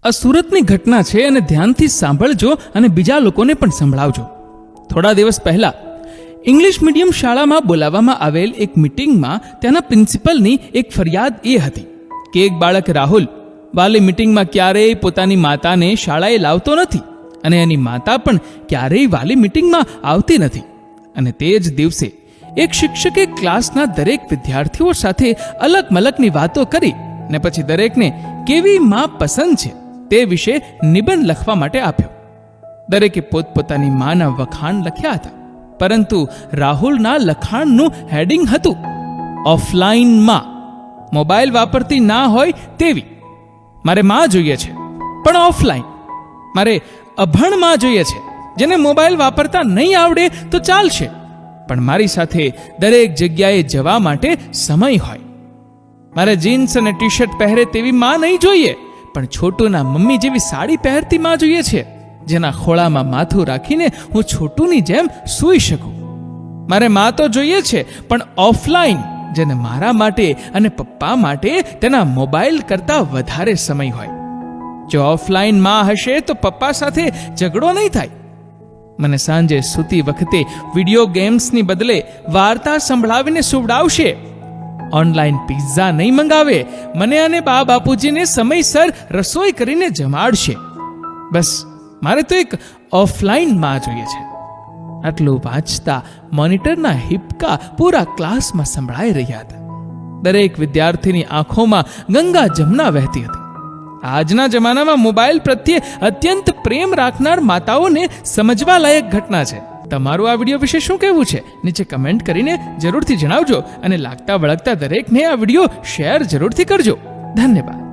આ સુરતની ઘટના છે અને ધ્યાનથી સાંભળજો અને બીજા લોકોને પણ સંભળાવજો. થોડા દિવસ પહેલા ઇંગ્લિશ મીડિયમ શાળામાં બોલાવવામાં આવેલ એક મિટિંગમાં ત્યાંના પ્રિન્સિપલની એક ફરિયાદ એ હતી કે એક બાળક રાહુલ વાલી મિટિંગમાં ક્યારેય પોતાની માતાને શાળાએ લાવતો નથી અને એની માતા પણ ક્યારેય વાલી મિટિંગમાં આવતી નથી. અને તે જ દિવસે એક શિક્ષકે ક્લાસના દરેક વિદ્યાર્થીઓ સાથે અલગ મલકની વાતો કરી ને પછી દરેકને કેવી માં પસંદ છે તે વિશે નિબંધ લખવા માટે આપ્યો. દરેકે પોતપોતાની માના વખાણ લખ્યા હતા, પરંતુ રાહુલના લખાણનું હેડિંગ હતું ઓફલાઈન માં, મોબાઈલ વાપરતી ના હોય તેવી. મારે માં જોઈએ છે પણ ઓફલાઈન. મારે અભણ માં જોઈએ છે જેને મોબાઈલ વાપરતા નહીં આવડે તો ચાલશે, પણ મારી સાથે દરેક જગ્યાએ જવા માટે સમય હોય. મારે જીન્સ અને ટી શર્ટ પહેરે તેવી માં નહીં જોઈએ, પણ છોટુના મમ્મી જેવી સાડી પહેરતી માં જોઈએ છે, જેના ખોળામાં માથું રાખીને હું છોટુની જેમ સૂઈ શકું. મારે માં તો જોઈએ છે પણ ઓફલાઈન, જેને મારા માટે અને પપ્પા માટે તેના મોબાઈલ કરતાં વધારે સમય હોય. જો ઓફલાઈન માં હશે તો પપ્પા સાથે ઝઘડો નહીં થાય. મને સાંજે સૂતી વખતે વિડીયો ગેમ્સની બદલે વાર્તા સંભળાવીને સુવડાવશે. ઓનલાઈન પિઝા નહીં મંગાવે, મને અને બા બાપુજીને સમયસર રસોઈ કરીને જમાડશે. બસ મારે તો એક ઓફલાઈન માં જોઈએ છે. આટલું વાંચતા મોનિટરના હિપકા પૂરા ક્લાસમાં સંભળાઈ રહ્યા હતા. દરેક વિદ્યાર્થીની આંખોમાં ગંગા જમના વહેતી હતી. આજના જમાનામાં મોબાઈલ પ્રત્યે અત્યંત પ્રેમ રાખનાર માતાઓને સમજવા લાયક ઘટના છે. તમારું આ વિડીયો વિશે શું કહેવું છે? નીચે કમેન્ટ કરીને જરૂરથી જણાવજો અને લાગતા વળગતા દરેકને આ વિડીયો શેર જરૂરથી કરજો. ધન્યવાદ.